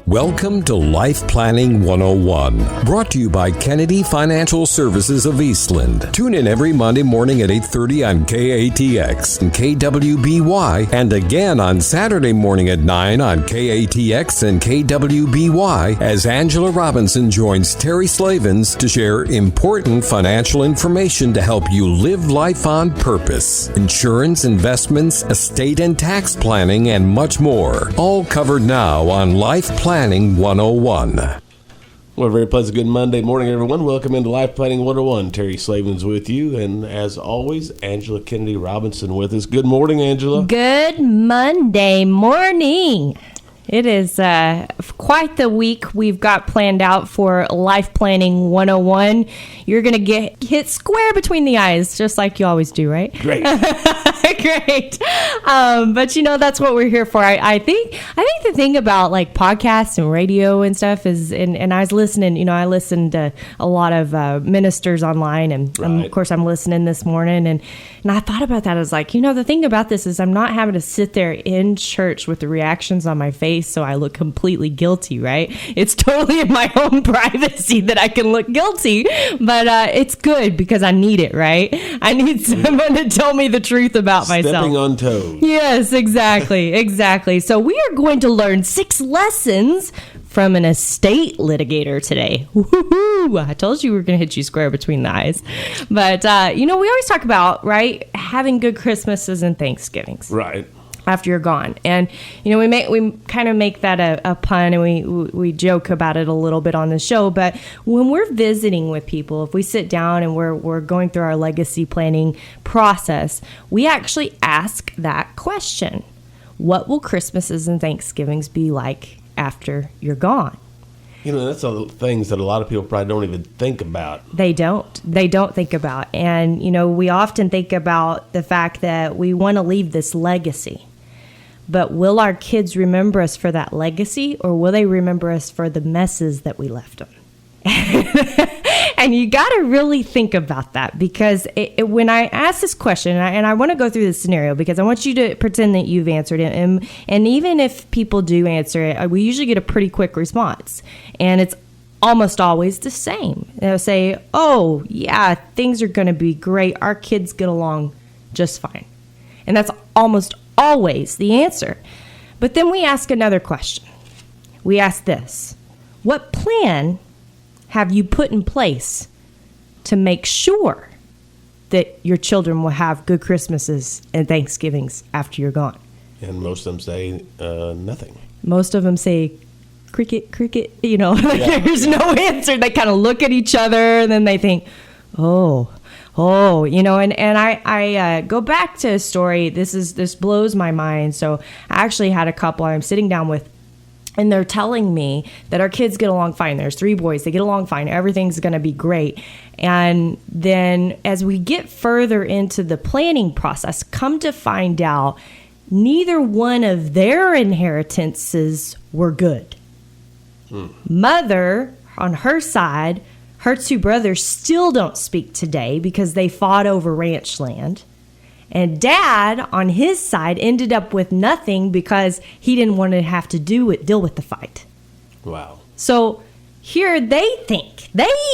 Welcome to Life Planning 101, brought to you by Kennedy Financial Services of Eastland. Tune in every Monday morning at 8:30 on KATX and KWBY, and again on Saturday morning at 9 on KATX and KWBY as Angela Robinson joins Terry Slavens to share important financial information to help you live life on purpose. Insurance, investments, estate and tax planning, and much more. All covered now on Life Planning 101. Well, a very pleasant good Monday morning, everyone. Welcome into Life Planning 101. Terry Slavens with you, and as always, Angela Kennedy Robinson with us. Good morning, Angela. Good Monday morning. It is quite the week we've got planned out for Life Planning 101. You're going to get hit square between the eyes, just like you always do, right? Great. Great. But that's what we're here for. I think the thing about like podcasts and radio and stuff is, and I was listening, I listened to a lot of ministers online, and of course I'm listening this morning, and I thought about that. I was like, the thing about this is I'm not having to sit there in church with the reactions on my face so I look completely guilty, right? It's totally in my own privacy that I can look guilty, but it's good because I need it, right? I need someone to tell me the truth about myself. Stepping on toes. Yes, exactly. So we are going to learn 6 lessons from an estate litigator today. Woo-hoo-hoo. I told you we were going to hit you square between the eyes. But, we always talk about, right, having good Christmases and Thanksgivings. Right. After you're gone. And, we kind of make that a pun, and we joke about it a little bit on the show. But when we're visiting with people, if we sit down and we're going through our legacy planning process, we actually ask that question. What will Christmases and Thanksgivings be like after you're gone? That's all the things that a lot of people probably don't even think about. They don't think about. And, we often think about the fact that we want to leave this legacy. But will our kids remember us for that legacy, or will they remember us for the messes that we left them? And you got to really think about that, because when I ask this question, and I want to go through this scenario because I want you to pretend that you've answered it. And even if people do answer it, we usually get a pretty quick response. And it's almost always the same. They'll say, oh, yeah, things are going to be great. Our kids get along just fine. And that's almost always the answer. But then we ask another question. We ask this: what plan have you put in place to make sure that your children will have good Christmases and Thanksgivings after you're gone? And most of them say nothing. Most of them say cricket, there's no answer. They kind of look at each other, and then they think, and I go back to a story. This blows my mind. So I actually had a couple I'm sitting down with, and they're telling me that our kids get along fine. There's 3 boys. They get along fine. Everything's going to be great. And then as we get further into the planning process, come to find out neither one of their inheritances were good. Mother, on her side, her 2 brothers still don't speak today because they fought over ranch land. And Dad, on his side, ended up with nothing because he didn't want to have to deal with the fight. Wow. So here they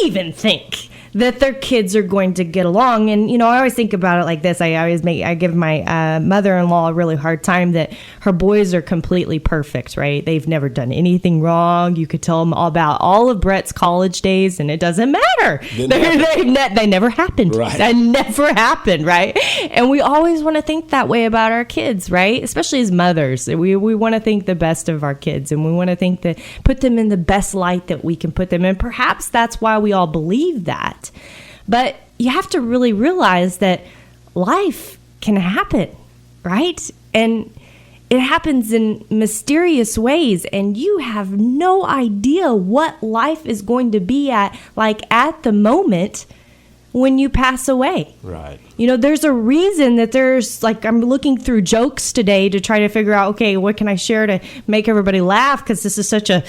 even think that their kids are going to get along. And, I always think about it like this. I give my mother-in-law a really hard time that her boys are completely perfect, right? They've never done anything wrong. You could tell them all about all of Brett's college days, and it doesn't matter. They never happened. Right. That never happened, right? And we always want to think that way about our kids, right? Especially as mothers. We want to think the best of our kids, and we want to think that put them in the best light that we can put them in. Perhaps that's why we all believe that. But you have to really realize that life can happen, right? And it happens in mysterious ways, and you have no idea what life is going to be at the moment when you pass away. Right. There's a reason that I'm looking through jokes today to try to figure out, okay, what can I share to make everybody laugh? Because this is such a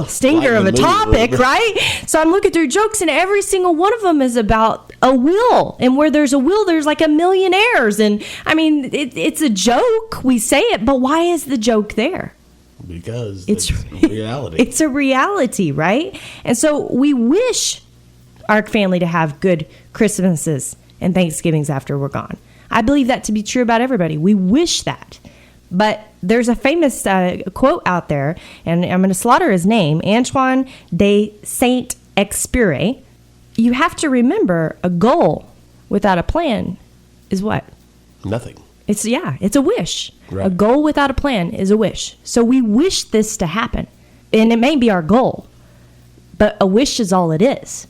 stinker of a topic, right? So I'm looking through jokes, and every single one of them is about a will. And where there's a will, there's like a million heirs. And I mean, it's a joke. We say it, but why is the joke there? Because It's reality. It's a reality, right? And so we wish our family to have good Christmases and Thanksgivings after we're gone. I believe that to be true about everybody. We wish that. But there's a famous quote out there, and I'm going to slaughter his name, Antoine de Saint-Exupéry. You have to remember, a goal without a plan is what? Nothing. It's a wish. Right. A goal without a plan is a wish. So we wish this to happen. And it may be our goal, but a wish is all it is.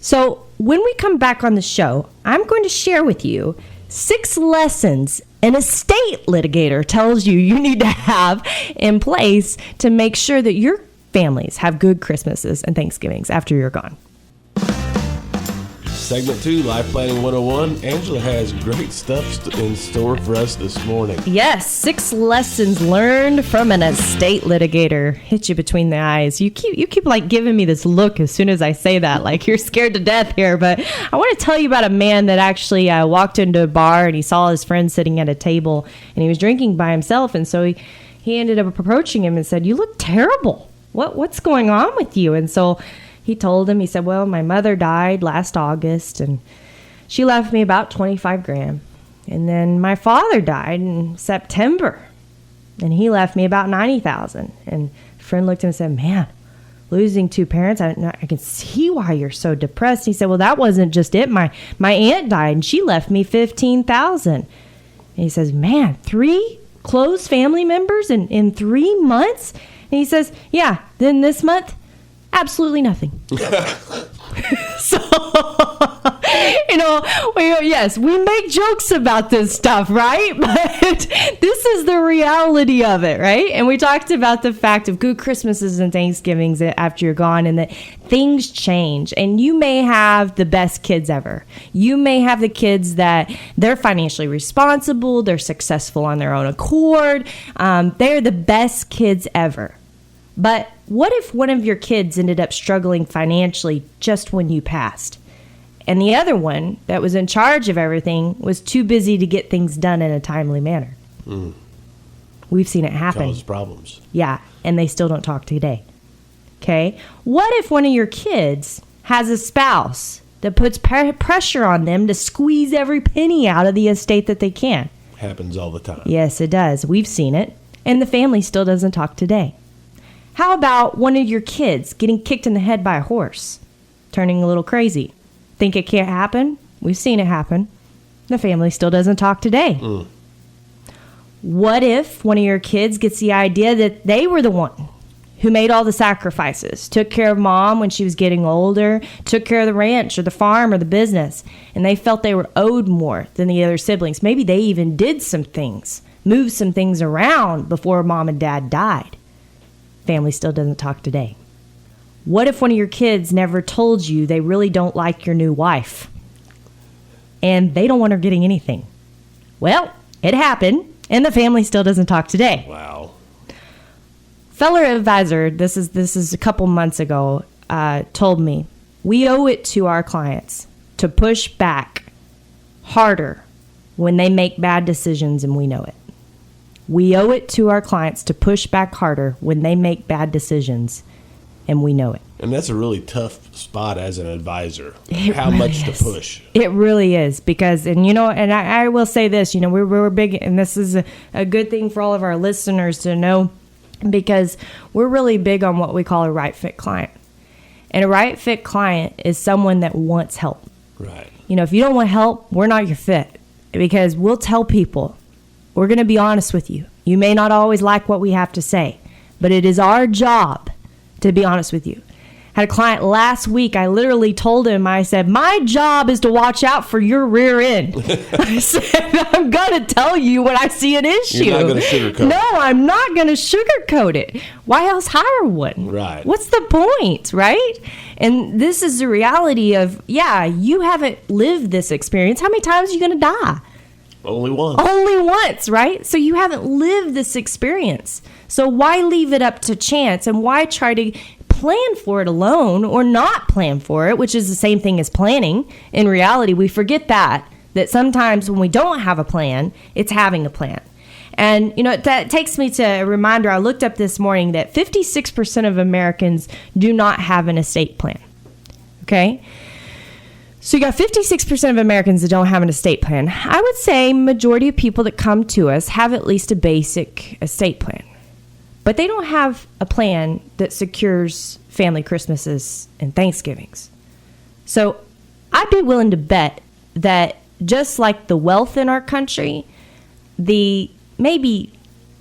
So when we come back on the show, I'm going to share with you 6 lessons an estate litigator tells you need to have in place to make sure that your families have good Christmases and Thanksgivings after you're gone. Segment 2, Life Planning 101. Angela has great stuff in store for us this morning. Yes, 6 lessons learned from an estate litigator. Hit you between the eyes. You keep like giving me this look as soon as I say that, like you're scared to death here. But I want to tell you about a man that actually walked into a bar and he saw his friend sitting at a table and he was drinking by himself. And so he ended up approaching him and said, "You look terrible. What's going on with you?" And so he told him, he said, "Well, my mother died last August and she left me about 25 grand. And then my father died in September and he left me about 90,000. And a friend looked at him and said, "Man, losing 2 parents, I can see why you're so depressed." He said, "Well, that wasn't just it. My aunt died and she left me 15,000. And he says, "Man, 3 close family members in 3 months?" And he says, "Yeah, then this month, absolutely nothing." So, we make jokes about this stuff, right? But this is the reality of it, right? And we talked about the fact of good Christmases and Thanksgivings after you're gone and that things change. And you may have the best kids ever. You may have the kids that they're financially responsible, they're successful on their own accord, they're the best kids ever. But what if one of your kids ended up struggling financially just when you passed? And the other one that was in charge of everything was too busy to get things done in a timely manner. We've seen it happen. Cause problems. Yeah, and they still don't talk today. Okay? What if one of your kids has a spouse that puts pressure on them to squeeze every penny out of the estate that they can? Happens all the time. Yes, it does. We've seen it. And the family still doesn't talk today. How about one of your kids getting kicked in the head by a horse, turning a little crazy? Think it can't happen? We've seen it happen. The family still doesn't talk today. What if one of your kids gets the idea that they were the one who made all the sacrifices, took care of mom when she was getting older, took care of the ranch or the farm or the business, and they felt they were owed more than the other siblings? Maybe they even did some things, moved some things around before mom and dad died. Family still doesn't talk today. What if one of your kids never told you they really don't like your new wife and they don't want her getting anything? Well, it happened and the family still doesn't talk today. Wow. Fellow advisor, this is a couple months ago, told me we owe it to our clients to push back harder when they make bad decisions and we know it. We owe it to our clients to push back harder when they make bad decisions, and we know it. And that's a really tough spot as an advisor. How really much is to push. It really is because, and I will say this, we're big, and this is a good thing for all of our listeners to know, because we're really big on what we call a right fit client. And a right fit client is someone that wants help. Right. If you don't want help, we're not your fit, because we'll tell people, we're going to be honest with you. You may not always like what we have to say, but it is our job to be honest with you. Had a client last week, I literally told him, I said, "My job is to watch out for your rear end." I said, "I'm going to tell you when I see an issue." You're not going to sugarcoat it. No, I'm not going to sugarcoat it. Why else hire one? Right. What's the point, right? And this is the reality of, you haven't lived this experience. How many times are you going to die? Only once. Only once, right? So you haven't lived this experience. So why leave it up to chance, and why try to plan for it alone or not plan for it, which is the same thing as planning. In reality, we forget that sometimes when we don't have a plan, it's having a plan. And, that takes me to a reminder. I looked up this morning that 56% of Americans do not have an estate plan. Okay? So you got 56% of Americans that don't have an estate plan. I would say majority of people that come to us have at least a basic estate plan. But they don't have a plan that secures family Christmases and Thanksgivings. So I'd be willing to bet that just like the wealth in our country, the maybe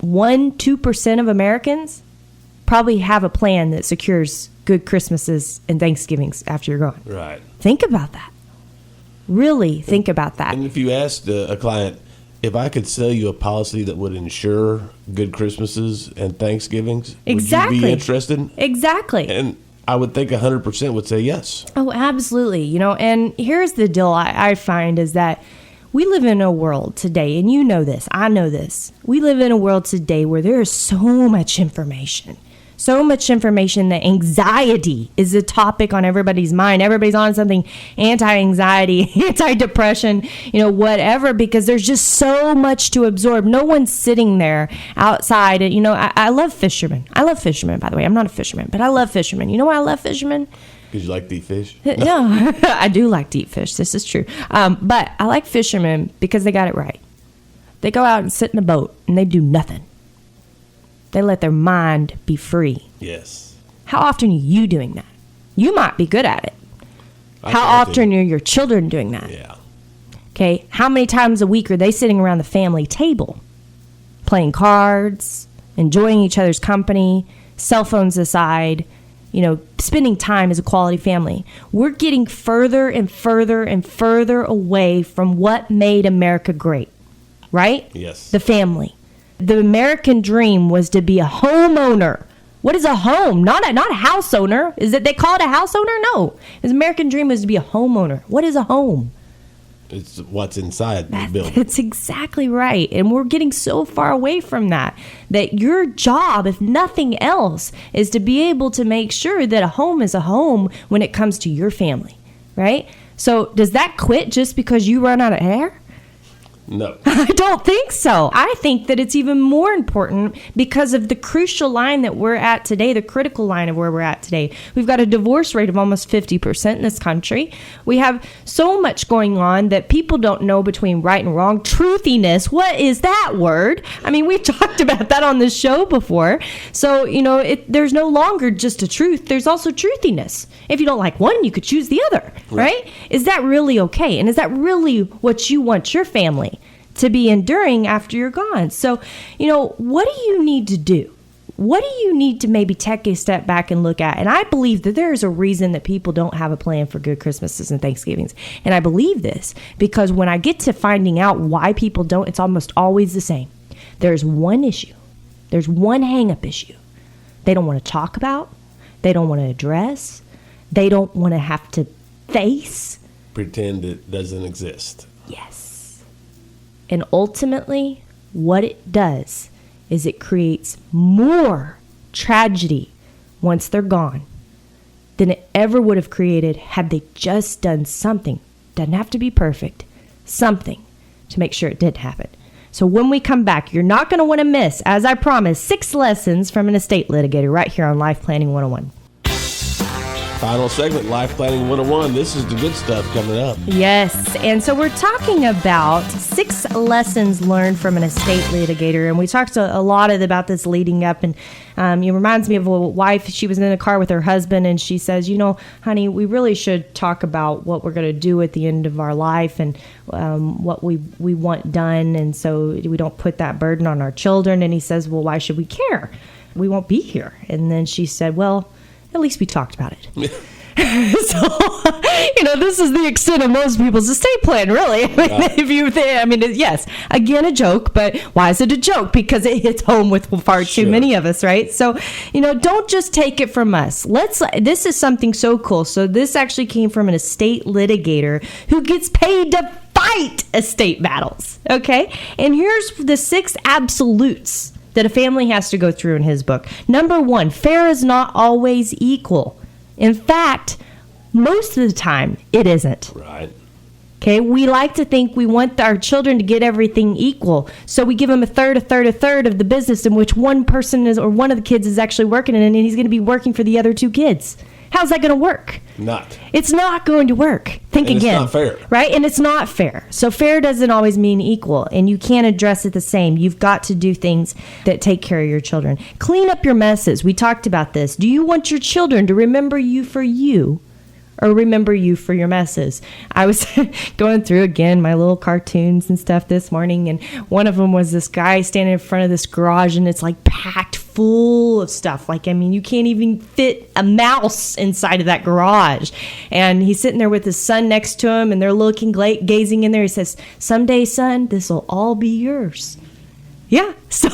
1-2% of Americans probably have a plan that secures good Christmases and Thanksgivings after you're gone. Right. Think about that. Really think about that. And if you asked a client, if I could sell you a policy that would ensure good Christmases and Thanksgivings, exactly. Would you be interested? Exactly. And I would think 100% would say yes. Oh, absolutely. And here's the deal I find is that we live in a world today, and you know this, I know this. We live in a world today where there is so much information that anxiety is a topic on everybody's mind. Everybody's on something anti-anxiety, anti-depression, whatever, because there's just so much to absorb. No one's sitting there outside. I love fishermen. I love fishermen, by the way. I'm not a fisherman, but I love fishermen. You know why I love fishermen? Because you like to eat fish? No, I do like to eat fish. This is true. But I like fishermen because they got it right. They go out and sit in a boat and they do nothing. They let their mind be free. Yes. How often are you doing that? You might be good at it. How often are your children doing that? Yeah. Okay. How many times a week are they sitting around the family table, playing cards, enjoying each other's company, cell phones aside, spending time as a quality family? We're getting further and further and further away from what made America great, right? Yes. The family. The American dream was to be a homeowner. What is a home? Not a house owner. Is it they call it a house owner? No. His American dream was to be a homeowner. What is a home? It's what's inside the building. That's exactly right. And we're getting so far away from that your job, if nothing else, is to be able to make sure that a home is a home when it comes to your family, right? So does that quit just because you run out of air? No. I don't think so. I think that it's even more important because of the crucial line that we're at today, the critical line of where we're at today. We've got a divorce rate of almost 50% in this country. We have so much going on that people don't know between right and wrong. Truthiness, what is that word? I mean, we've talked about that on this show before. So, there's no longer just a truth. There's also truthiness. If you don't like one, you could choose the other, right? Is that really okay? And is that really what you want your family to be enduring after you're gone? So, what do you need to do? What do you need to maybe take a step back and look at? And I believe that there is a reason that people don't have a plan for good Christmases and Thanksgivings. And I believe this because when I get to finding out why people don't, it's almost always the same. There's one issue. There's one hang-up issue. They don't want to talk about. They don't want to address. They don't want to have to face. Pretend it doesn't exist. Yes. And ultimately, what it does is it creates more tragedy once they're gone than it ever would have created had they just done something. Doesn't have to be perfect. Something to make sure it did happen. So when we come back, you're not going to want to miss, as I promised, 6 lessons from an estate litigator right here on Life Planning 101. Final segment, Life Planning 101. This is the good stuff coming up. Yes, and so we're talking about 6 lessons learned from an estate litigator, and we talked a lot about this leading up, and it reminds me of a wife. She was in a car with her husband, and she says, honey, we really should talk about what we're going to do at the end of our life and what we want done, and so we don't put that burden on our children. And he says, well, why should we care? We won't be here. And then she said, well, at least we talked about it. So, this is the extent of most people's estate plan, really. Yes, again, a joke, but why is it a joke? Because it hits home with far too many of us, right? So, don't just take it from us. This is something so cool. So this actually came from an estate litigator who gets paid to fight estate battles, okay? And here's the 6 absolutes that a family has to go through in his book. Number 1, fair is not always equal. In fact, most of the time, it isn't. Right. Okay, we like to think we want our children to get everything equal. So we give them a third of the business in which one person is, or one of the kids is actually working in, and he's going to be working for the other two kids. How's that going to work? Not. It's not going to work. Think and again. It's not fair. Right? And it's not fair. So fair doesn't always mean equal, and you can't address it the same. You've got to do things that take care of your children. Clean up your messes. We talked about this. Do you want your children to remember you for you, or remember you for your messes? I was going through again my little cartoons and stuff this morning, and one of them was this guy standing in front of this garage, and it's like packed full of stuff. Like, I mean, you can't even fit a mouse inside of that garage. And he's sitting there with his son next to him, and they're looking, gazing in there. He says, "Someday, son, this will all be yours." Yeah. So,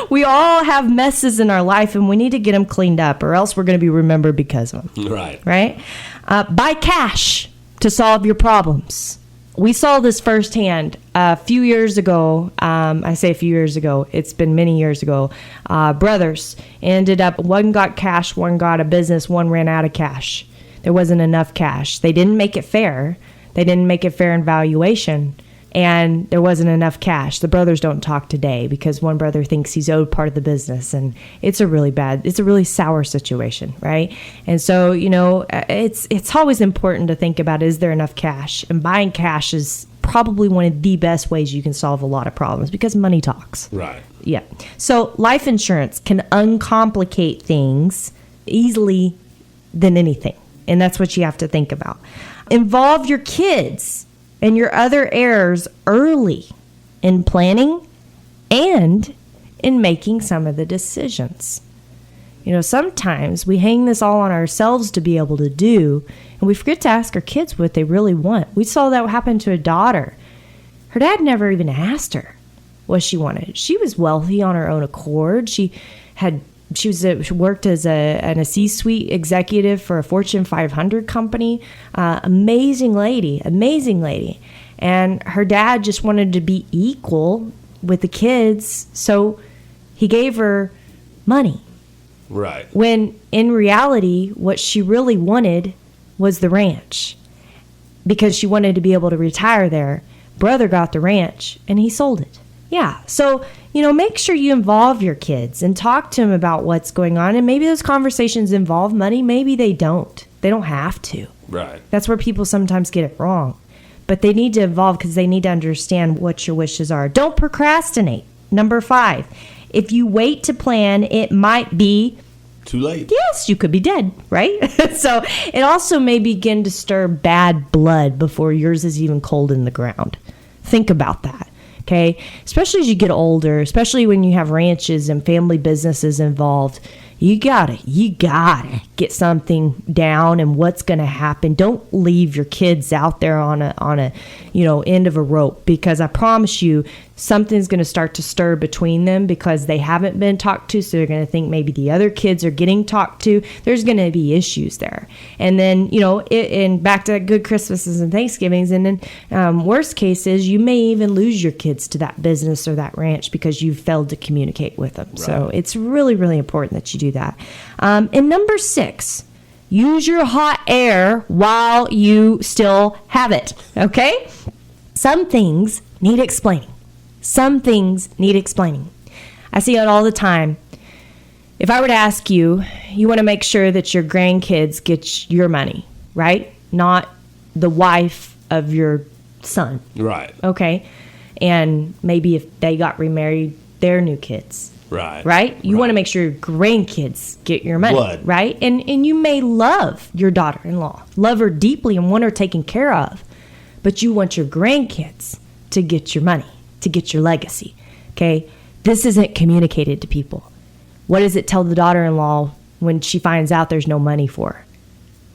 we all have messes in our life, and we need to get them cleaned up, or else we're going to be remembered because of them. Right. Right? Buy cash to solve your problems. We saw this firsthand a few years ago. I say a few years ago. It's been many years ago. Brothers ended up, one got cash, one got a business, one ran out of cash. There wasn't enough cash. They didn't make it fair. They didn't make it fair in valuation. And there wasn't enough cash. The brothers don't talk today because one brother thinks he's owed part of the business, and it's a really sour situation, right? And so, it's always important to think about, is there enough cash? And buying cash is probably one of the best ways you can solve a lot of problems because money talks. Right. Yeah. So life insurance can uncomplicate things easily than anything. And that's what you have to think about. Involve your kids and your other heirs early in planning and in making some of the decisions. Sometimes we hang this all on ourselves to be able to do, and we forget to ask our kids what they really want. We saw that happen to a daughter. Her dad never even asked her what she wanted. She was wealthy on her own accord. She worked as a C-suite executive for a Fortune 500 company. Amazing lady. And her dad just wanted to be equal with the kids, so he gave her money. Right. When in reality, what she really wanted was the ranch, because she wanted to be able to retire there. Brother got the ranch, and he sold it. Yeah. So, make sure you involve your kids and talk to them about what's going on. And maybe those conversations involve money. Maybe they don't. They don't have to. Right. That's where people sometimes get it wrong. But they need to involve because they need to understand what your wishes are. Don't procrastinate. Number 5. If you wait to plan, it might be too late. Yes, you could be dead, right? So it also may begin to stir bad blood before yours is even cold in the ground. Think about that. Okay, especially as you get older, especially when you have ranches and family businesses involved, you gotta get something down and what's gonna happen. Don't leave your kids out there on a end of a rope, because I promise you something's gonna start to stir between them because they haven't been talked to, so they're gonna think maybe the other kids are getting talked to. There's gonna be issues there, and then and back to good Christmases and Thanksgivings, and then worst case is you may even lose your kids to that business or that ranch because you failed to communicate with them. Right. So it's really, really important that you do that. And number 6, use your hot air while you still have it. Okay? Some things need explaining. I see it all the time. If I were to ask you, you want to make sure that your grandkids get your money, right? Not the wife of your son. Right. Okay? And maybe if they got remarried, their new kids. Right. You want to make sure your grandkids get your money. Blood. Right? And you may love your daughter-in-law, love her deeply and want her taken care of, but you want your grandkids to get your money, to get your legacy. Okay? This isn't communicated to people. What does it tell the daughter-in-law when she finds out there's no money for her?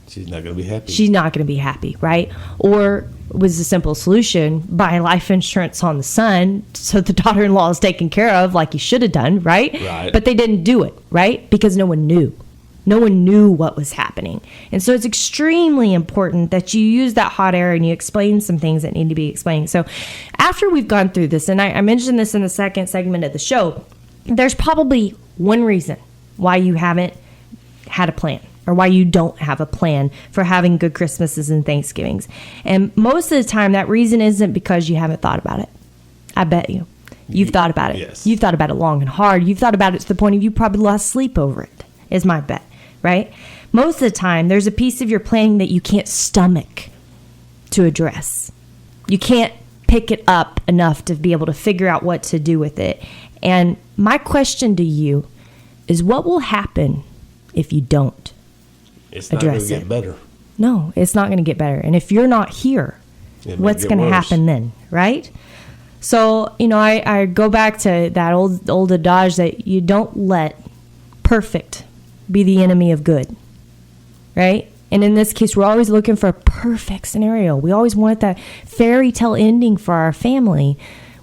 She's not going to be happy. She's not going to be happy, right? Or was the simple solution buy life insurance on the son so the daughter-in-law is taken care of like you should have done, right? Right. But they didn't do it, right? Because no one knew. No one knew what was happening. And so it's extremely important that you use that hot air and you explain some things that need to be explained. So after we've gone through this, and I mentioned this in the second segment of the show, there's probably one reason why you haven't had a plan. or why you don't have a plan for having good Christmases and Thanksgivings. And most of the time, that reason isn't because you haven't thought about it. I bet you. You've thought about it. Yes. You've thought about it long and hard. You've thought about it to the point of you probably lost sleep over it, is my bet, right? Most of the time, there's a piece of your planning that you can't stomach to address. You can't pick it up enough to be able to figure out what to do with it. And my question to you is, what will happen if you don't It's not going address to it? get better. No, it's not going to get better. And if you're not here, It may what's get going to worse. happen then, right? So, I go back to that old adage that you don't let perfect be the enemy of good, right? And in this case, we're always looking for a perfect scenario. We always want that fairy tale ending for our family.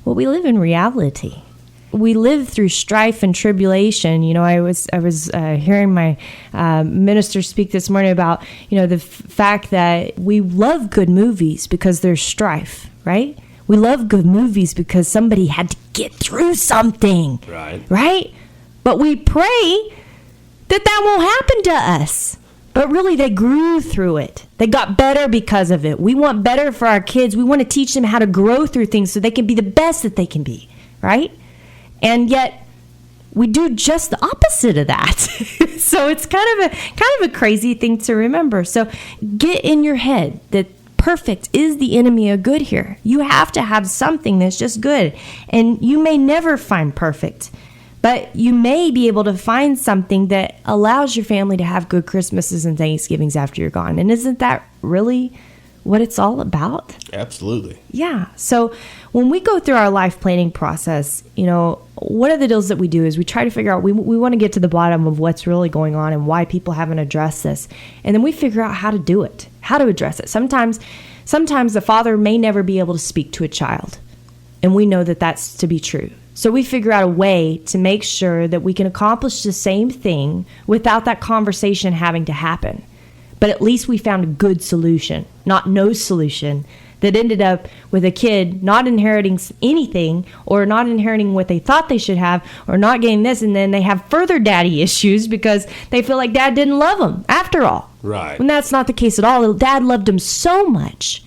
Well, we live in reality. We live through strife and tribulation. I was hearing my minister speak this morning about the fact that we love good movies because there's strife, right? We love good movies because somebody had to get through something, right? But we pray that won't happen to us. But really, they grew through it. They got better because of it. We want better for our kids. We want to teach them how to grow through things so they can be the best that they can be, right? And yet, we do just the opposite of that. So it's kind of a crazy thing to remember. So get in your head that perfect is the enemy of good here. You have to have something that's just good. And you may never find perfect, but you may be able to find something that allows your family to have good Christmases and Thanksgivings after you're gone. And isn't that really what it's all about? Absolutely. Yeah. So when we go through our life planning process, one of the deals that we do is we try to figure out, we want to get to the bottom of what's really going on and why people haven't addressed this. And then we figure out how to do it, how to address it. Sometimes the father may never be able to speak to a child, and we know that that's to be true. So we figure out a way to make sure that we can accomplish the same thing without that conversation having to happen. But at least we found a good solution, not no solution, that ended up with a kid not inheriting anything, or not inheriting what they thought they should have, or not getting this, and then they have further daddy issues because they feel like dad didn't love them after all. Right. And that's not the case at all. Dad loved him so much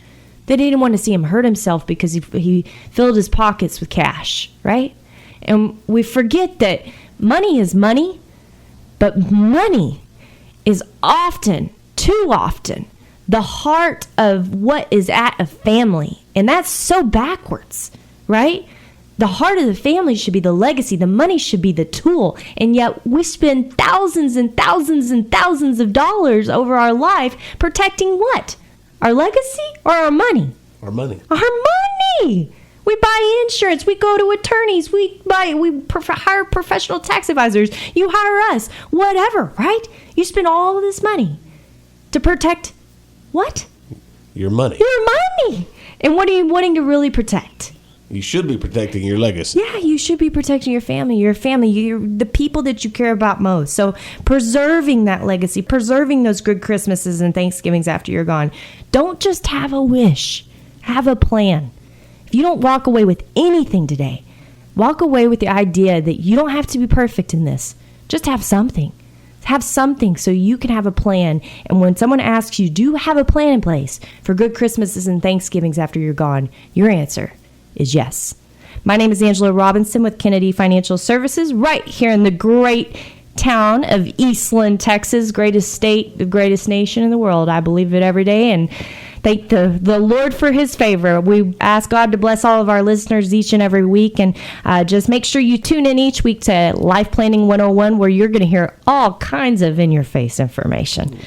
that he didn't want to see him hurt himself because he filled his pockets with cash, right? And we forget that money is money, but money is often, too often, the heart of what is at a family. And that's so backwards, right? The heart of the family should be the legacy. The money should be the tool. And yet we spend thousands and thousands and thousands of dollars over our life protecting what? Our legacy or our money? Our money. Our money! We buy insurance. We go to attorneys. We hire professional tax advisors. You hire us. Whatever, right? You spend all of this money to protect what? Your money. Your money. And what are you wanting to really protect? You should be protecting your legacy. Yeah, you should be protecting your family, the people that you care about most. So preserving that legacy, preserving those good Christmases and Thanksgivings after you're gone. Don't just have a wish. Have a plan. If you don't walk away with anything today, walk away with the idea that you don't have to be perfect in this. Just have something. Have something so you can have a plan. And when someone asks you, do you have a plan in place for good Christmases and Thanksgivings after you're gone? Your answer is yes. My name is Angela Robinson with Kennedy Financial Services, right here in the great town of Eastland, Texas, greatest state, the greatest nation in the world. I believe it every day, and thank the Lord for his favor. We ask God to bless all of our listeners each and every week, and just make sure you tune in each week to Life Planning 101, where you're going to hear all kinds of in-your-face information.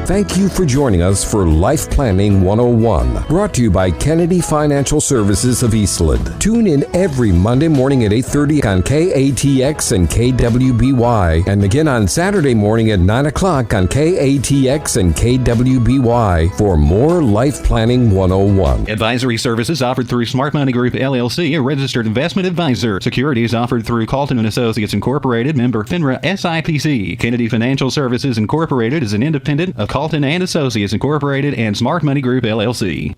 Thank you for joining us for Life Planning 101, brought to you by Kennedy Financial Services of Eastland. Tune in every Monday morning at 8:30 on KATX and KWBY, and again on Saturday morning at 9 o'clock on KATX and KWBY for more Life Planning 101. Advisory services offered through Smart Money Group, LLC, a registered investment advisor. Securities offered through Calton & Associates Incorporated, member FINRA SIPC. Kennedy Financial Services Incorporated is an independent of Calton & Associates Incorporated and Smart Money Group, LLC.